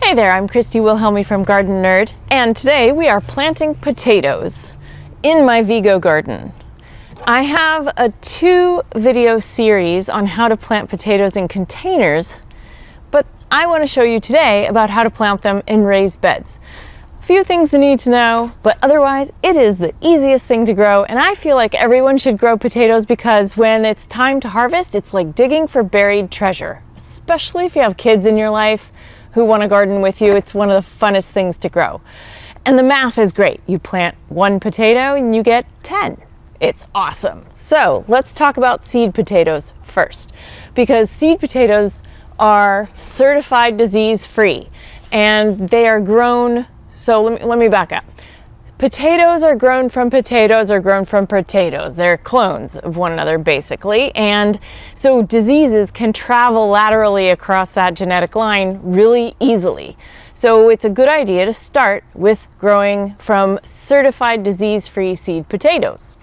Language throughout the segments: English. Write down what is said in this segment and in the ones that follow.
Hey there, I'm Christy Wilhelmi from Gardenerd, and today we are planting potatoes in my Vigo garden. I have a 2-video series on how to plant potatoes in containers, but I want to show you today about how to plant them in raised beds. A few things you need to know, but otherwise it is the easiest thing to grow, and I feel like everyone should grow potatoes because when it's time to harvest, it's like digging for buried treasure, especially if you have kids in your life who want to garden with you. It's one of the funnest things to grow. And the math is great. You plant 1 potato and you get 10. It's awesome. So let's talk about seed potatoes first, because seed potatoes are certified disease-free and they are grown. So let me back up. Potatoes are grown from potatoes are grown from potatoes. They're clones of one another basically. And so diseases can travel laterally across that genetic line really easily. So it's a good idea to start with growing from certified disease-free seed potatoes.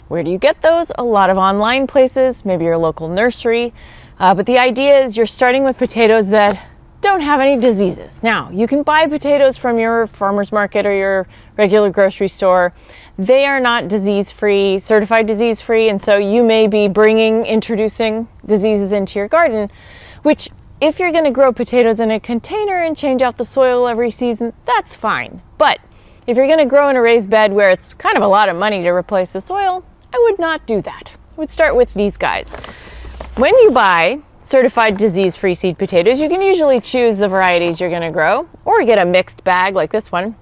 Where do you get those? A lot of online places, maybe your local nursery. But the idea is you're starting with potatoes that don't have any diseases. Now, you can buy potatoes from your farmer's market or your regular grocery store. They are not disease-free, certified disease-free, and so you may be introducing diseases into your garden, which if you're gonna grow potatoes in a container and change out the soil every season, that's fine. But if you're gonna grow in a raised bed where it's kind of a lot of money to replace the soil, I would not do that. I would start with these guys. When you buy certified disease-free seed potatoes, you can usually choose the varieties you're going to grow, or get a mixed bag like this one.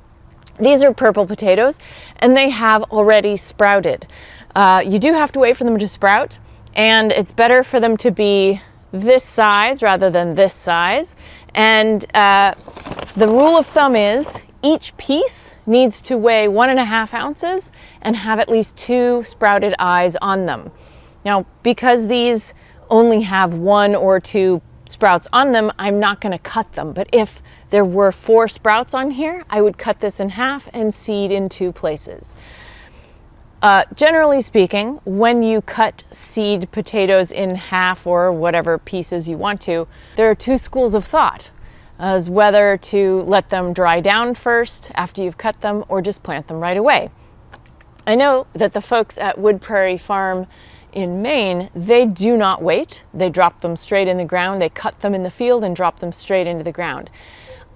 These are purple potatoes and they have already sprouted. You do have to wait for them to sprout, and it's better for them to be this size rather than this size. And the rule of thumb is each piece needs to weigh 1.5 ounces and have at least 2 sprouted eyes on them. Now, because these only have 1 or 2 sprouts on them, I'm not going to cut them. But if there were 4 sprouts on here, I would cut this in half and seed in 2 places. Generally speaking, when you cut seed potatoes in half or whatever pieces you want to, there are 2 schools of thought as whether to let them dry down first after you've cut them or just plant them right away. I know that the folks at Wood Prairie Farm in Maine, they do not wait. They drop them straight in the ground. They cut them in the field and drop them straight into the ground.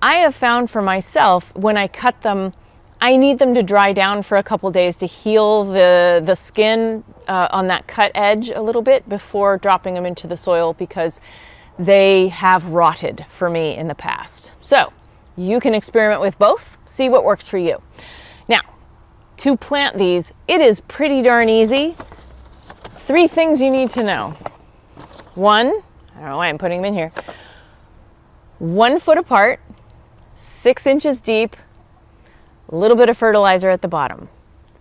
I have found for myself, when I cut them, I need them to dry down for a couple days to heal the skin on that cut edge a little bit before dropping them into the soil, because they have rotted for me in the past. So you can experiment with both, see what works for you. Now, to plant these, it is pretty darn easy. 3 things you need to know. 1, I don't know why I'm putting them in here, 1 foot apart, 6 inches deep, a little bit of fertilizer at the bottom.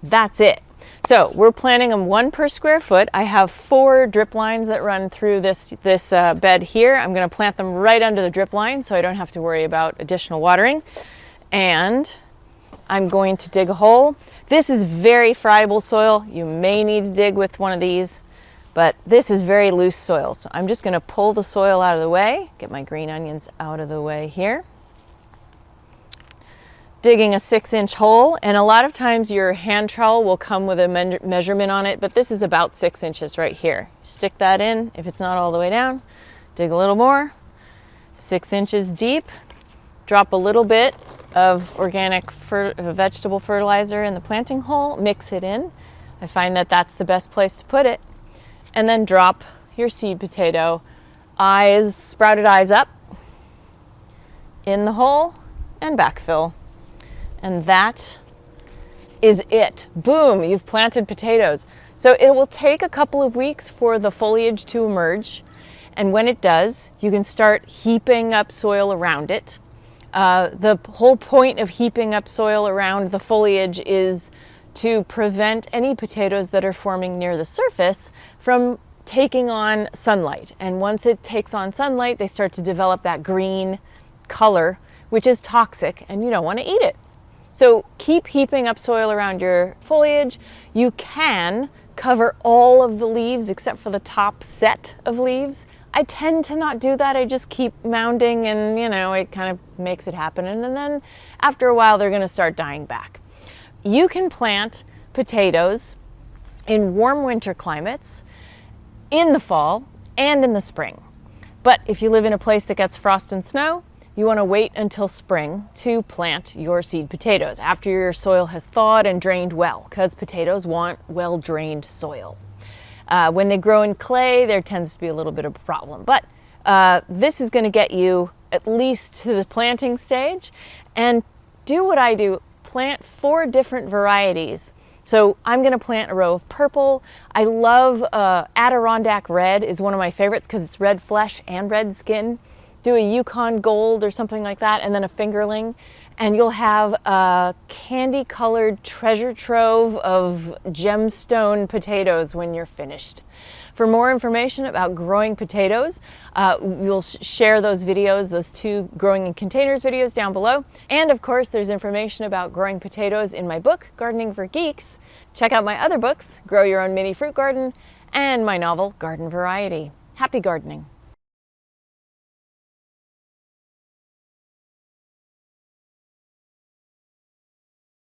That's it. So we're planting them 1 per square foot. I have 4 drip lines that run through this bed here. I'm going to plant them right under the drip line so I don't have to worry about additional watering. And I'm going to dig a hole. This is very friable soil. You may need to dig with one of these, but this is very loose soil. So I'm just going to pull the soil out of the way, get my green onions out of the way here. Digging a 6-inch hole, and a lot of times your hand trowel will come with a measurement on it, but this is about 6 inches right here. Stick that in if it's not all the way down. Dig a little more, 6 inches deep. Drop a little bit of organic vegetable fertilizer in the planting hole, mix it in. I find that that's the best place to put it. And then drop your seed potato, sprouted eyes up in the hole, and backfill. And that is it. Boom, you've planted potatoes. So it will take a couple of weeks for the foliage to emerge. And when it does, you can start heaping up soil around it. The whole point of heaping up soil around the foliage is to prevent any potatoes that are forming near the surface from taking on sunlight. And once it takes on sunlight, they start to develop that green color, which is toxic, and you don't want to eat it. So keep heaping up soil around your foliage. You can cover all of the leaves except for the top set of leaves. I tend to not do that. I just keep mounding and, you know, it kind of makes it happen. And then after a while, they're going to start dying back. You can plant potatoes in warm winter climates in the fall and in the spring. But if you live in a place that gets frost and snow, you want to wait until spring to plant your seed potatoes after your soil has thawed and drained well, because potatoes want well-drained soil. When they grow in clay, there tends to be a little bit of a problem. But this is going to get you at least to the planting stage. And do what I do, plant 4 different varieties. So I'm going to plant a row of purple. I love Adirondack Red is one of my favorites because it's red flesh and red skin. Do a Yukon Gold or something like that, and then a fingerling. And you'll have a candy-colored treasure trove of gemstone potatoes when you're finished. For more information about growing potatoes, we'll share those videos, those 2 growing in containers videos down below. And of course, there's information about growing potatoes in my book, Gardening for Geeks. Check out my other books, Grow Your Own Mini Fruit Garden, and my novel, Garden Variety. Happy gardening.